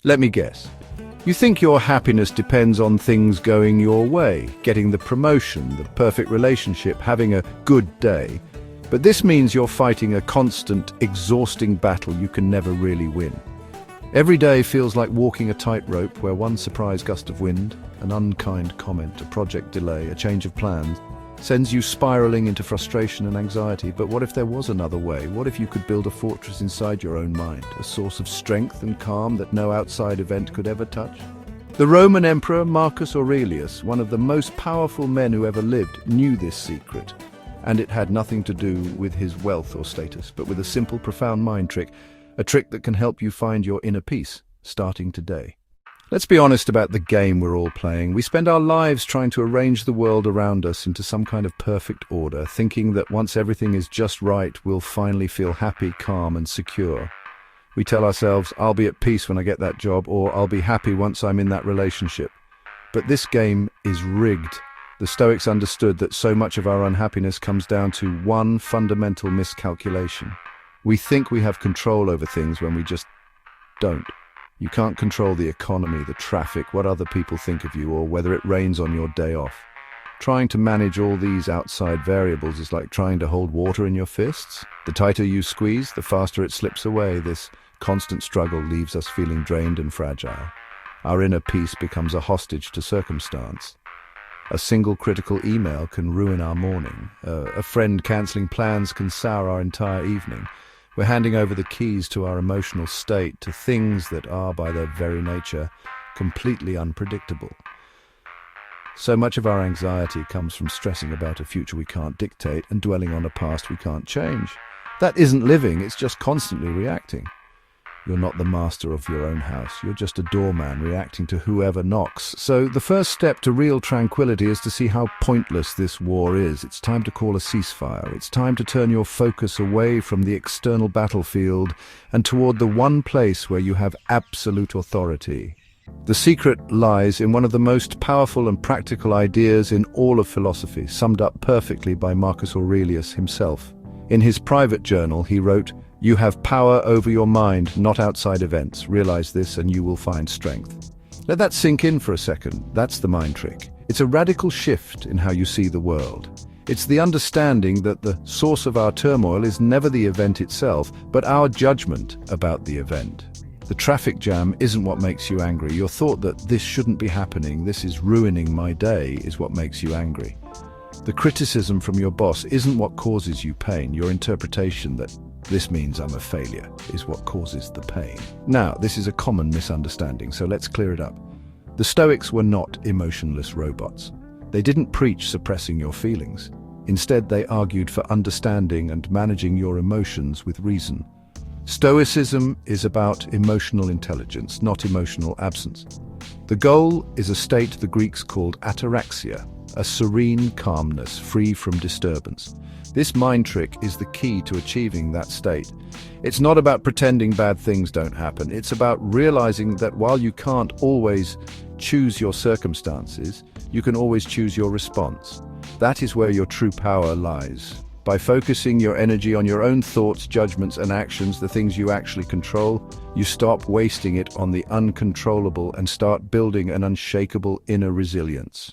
Let me guess. You think your happiness depends on things going your way, getting the promotion, the perfect relationship, having a good day. But this means you're fighting a constant, exhausting battle you can never really win. Every day feels like walking a tightrope where one surprise gust of wind, an unkind comment, a project delay, a change of plans, sends you spiraling into frustration and anxiety. But what if there was another way? What if you could build a fortress inside your own mind, a source of strength and calm that no outside event could ever touch? The Roman Emperor Marcus Aurelius, one of the most powerful men who ever lived, knew this secret. And it had nothing to do with his wealth or status, but with a simple, profound mind trick, a trick that can help you find your inner peace, starting today. Let's be honest about the game we're all playing. We spend our lives trying to arrange the world around us into some kind of perfect order, thinking that once everything is just right, we'll finally feel happy, calm, and secure. We tell ourselves, I'll be at peace when I get that job, or I'll be happy once I'm in that relationship. But this game is rigged. The Stoics understood that so much of our unhappiness comes down to one fundamental miscalculation. We think we have control over things when we just don't. You can't control the economy, the traffic, what other people think of you, or whether it rains on your day off. Trying to manage all these outside variables is like trying to hold water in your fists. The tighter you squeeze, the faster it slips away. This constant struggle leaves us feeling drained and fragile. Our inner peace becomes a hostage to circumstance. A single critical email can ruin our morning. A friend cancelling plans can sour our entire evening. We're handing over the keys to our emotional state to things that are, by their very nature, completely unpredictable. So much of our anxiety comes from stressing about a future we can't dictate and dwelling on a past we can't change. That isn't living, it's just constantly reacting. You're not the master of your own house. You're just a doorman reacting to whoever knocks. So the first step to real tranquility is to see how pointless this war is. It's time to call a ceasefire. It's time to turn your focus away from the external battlefield and toward the one place where you have absolute authority. The secret lies in one of the most powerful and practical ideas in all of philosophy, summed up perfectly by Marcus Aurelius himself. In his private journal, he wrote, "You have power over your mind, not outside events. Realize this and you will find strength." Let that sink in for a second. That's the mind trick. It's a radical shift in how you see the world. It's the understanding that the source of our turmoil is never the event itself, but our judgment about the event. The traffic jam isn't what makes you angry. Your thought that this shouldn't be happening, this is ruining my day, is what makes you angry. The criticism from your boss isn't what causes you pain. Your interpretation that this means I'm a failure is what causes the pain. Now, this is a common misunderstanding, so let's clear it up. The Stoics were not emotionless robots. They didn't preach suppressing your feelings. Instead, they argued for understanding and managing your emotions with reason. Stoicism is about emotional intelligence, not emotional absence. The goal is a state the Greeks called ataraxia, a serene calmness free from disturbance. This mind trick is the key to achieving that state. It's not about pretending bad things don't happen. It's about realizing that while you can't always choose your circumstances, you can always choose your response. That is where your true power lies. By focusing your energy on your own thoughts, judgments, and actions, the things you actually control, you stop wasting it on the uncontrollable and start building an unshakable inner resilience.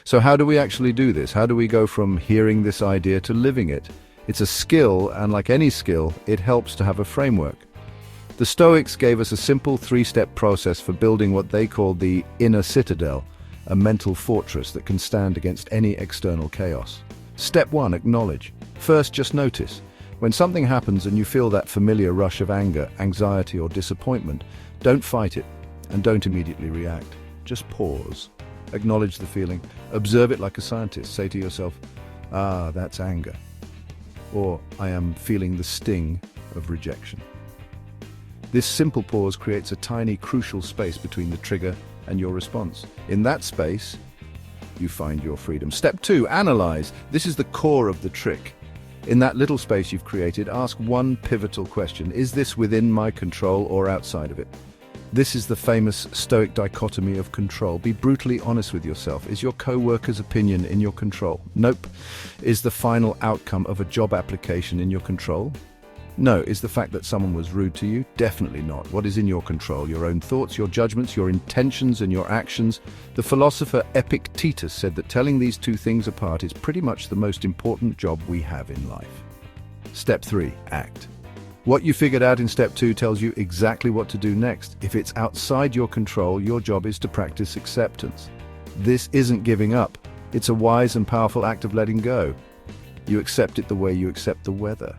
So how do we actually do this? How do we go from hearing this idea to living it? It's a skill, and like any skill, it helps to have a framework. The Stoics gave us a simple three-step process for building what they called the inner citadel, a mental fortress that can stand against any external chaos. Step 1, acknowledge. First, just notice. When something happens and you feel that familiar rush of anger, anxiety, or disappointment, don't fight it and don't immediately react. Just pause. Acknowledge the feeling. Observe it like a scientist. Say to yourself, that's anger. Or, I am feeling the sting of rejection. This simple pause creates a tiny, crucial space between the trigger and your response. In that space, you find your freedom. Step 2, analyze. This is the core of the trick. In that little space you've created, ask one pivotal question. Is this within my control or outside of it? This is the famous Stoic dichotomy of control. Be brutally honest with yourself. Is your co-worker's opinion in your control? Nope. Is the final outcome of a job application in your control? No. Is the fact that someone was rude to you? Definitely not. What is in your control? Your own thoughts, your judgments, your intentions, and your actions. The philosopher Epictetus said that telling these two things apart is pretty much the most important job we have in life. Step 3. Act. What you figured out in step 2 tells you exactly what to do next. If it's outside your control, your job is to practice acceptance. This isn't giving up. It's a wise and powerful act of letting go. You accept it the way you accept the weather.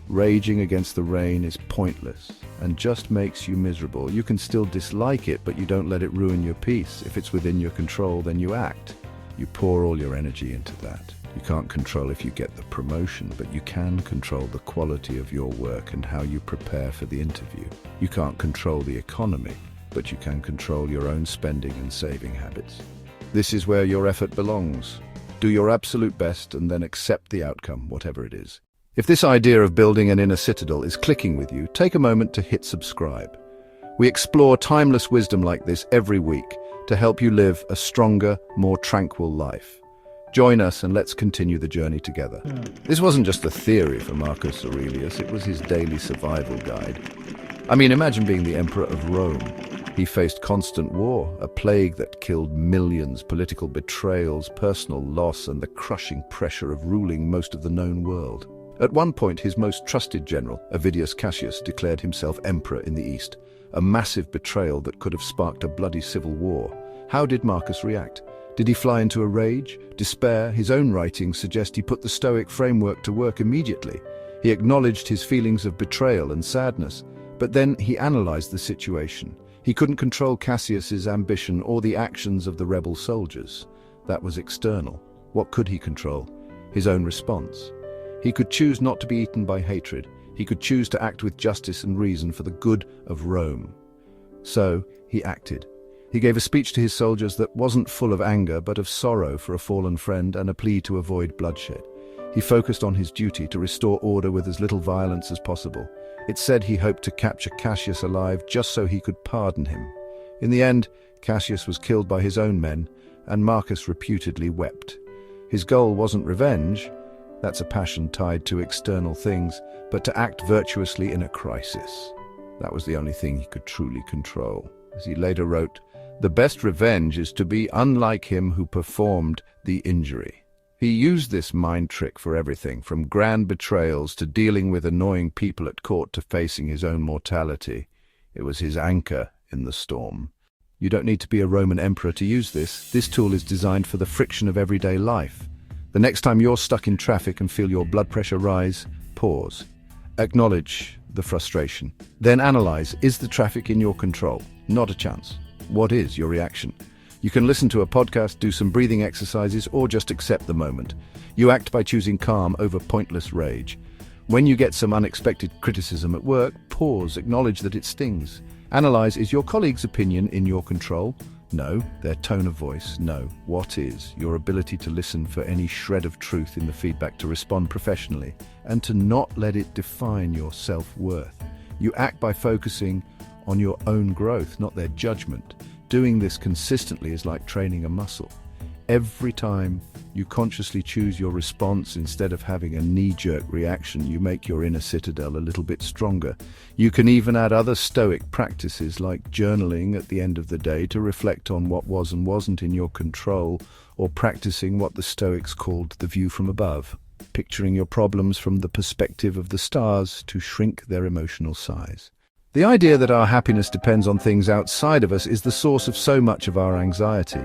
Raging against the rain is pointless and just makes you miserable. You can still dislike it, but you don't let it ruin your peace. If it's within your control, then you act. You pour all your energy into that. You can't control if you get the promotion, but you can control the quality of your work and how you prepare for the interview. You can't control the economy, but you can control your own spending and saving habits. This is where your effort belongs. Do your absolute best and then accept the outcome, whatever it is. If this idea of building an inner citadel is clicking with you, take a moment to hit subscribe. We explore timeless wisdom like this every week to help you live a stronger, more tranquil life. Join us and let's continue the journey together. This wasn't just a theory for Marcus Aurelius, it was his daily survival guide. I mean, imagine being the emperor of Rome. He faced constant war, a plague that killed millions, political betrayals, personal loss, and the crushing pressure of ruling most of the known world. At one point, his most trusted general, Avidius Cassius, declared himself emperor in the East, a massive betrayal that could have sparked a bloody civil war. How did Marcus react? Did he fly into a rage, despair? His own writings suggest he put the Stoic framework to work immediately. He acknowledged his feelings of betrayal and sadness, but then he analyzed the situation. He couldn't control Cassius's ambition or the actions of the rebel soldiers. That was external. What could he control? His own response. He could choose not to be eaten by hatred. He could choose to act with justice and reason for the good of Rome. So, he acted. He gave a speech to his soldiers that wasn't full of anger, but of sorrow for a fallen friend and a plea to avoid bloodshed. He focused on his duty to restore order with as little violence as possible. It said he hoped to capture Cassius alive just so he could pardon him. In the end, Cassius was killed by his own men, and Marcus reputedly wept. His goal wasn't revenge. That's a passion tied to external things, but to act virtuously in a crisis. That was the only thing he could truly control. As he later wrote, "The best revenge is to be unlike him who performed the injury." He used this mind trick for everything, from grand betrayals to dealing with annoying people at court to facing his own mortality. It was his anchor in the storm. You don't need to be a Roman emperor to use this. This tool is designed for the friction of everyday life. The next time you're stuck in traffic and feel your blood pressure rise, pause. Acknowledge the frustration. Then analyze, is the traffic in your control? Not a chance. What is your reaction? You can listen to a podcast, do some breathing exercises, or just accept the moment. You act by choosing calm over pointless rage. When you get some unexpected criticism at work, pause, acknowledge that it stings. Analyze, is your colleague's opinion in your control? No. Their tone of voice? No. What is? Your ability to listen for any shred of truth in the feedback, to respond professionally, and to not let it define your self-worth. You act by focusing on your own growth, not their judgment. Doing this consistently is like training a muscle. Every time you consciously choose your response instead of having a knee-jerk reaction, you make your inner citadel a little bit stronger. You can even add other Stoic practices like journaling at the end of the day to reflect on what was and wasn't in your control, or practicing what the Stoics called the view from above, picturing your problems from the perspective of the stars to shrink their emotional size. The idea that our happiness depends on things outside of us is the source of so much of our anxiety.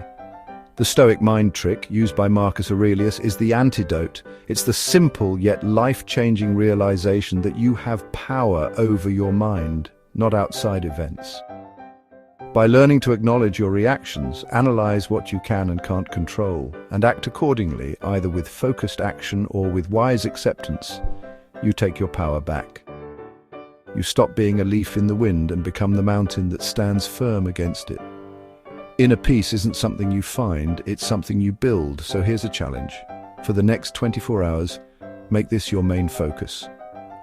The Stoic mind trick, used by Marcus Aurelius, is the antidote. It's the simple yet life-changing realization that you have power over your mind, not outside events. By learning to acknowledge your reactions, analyze what you can and can't control, and act accordingly, either with focused action or with wise acceptance, you take your power back. You stop being a leaf in the wind and become the mountain that stands firm against it. Inner peace isn't something you find, it's something you build. So here's a challenge. For the next 24 hours, make this your main focus.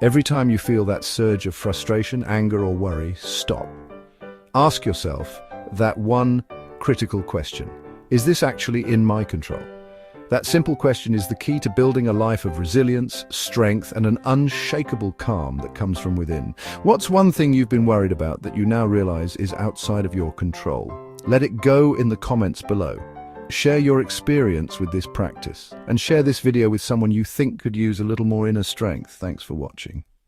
Every time you feel that surge of frustration, anger, or worry, stop. Ask yourself that one critical question. Is this actually in my control? That simple question is the key to building a life of resilience, strength, and an unshakable calm that comes from within. What's one thing you've been worried about that you now realize is outside of your control? Let it go in the comments below. Share your experience with this practice, and share this video with someone you think could use a little more inner strength. Thanks for watching.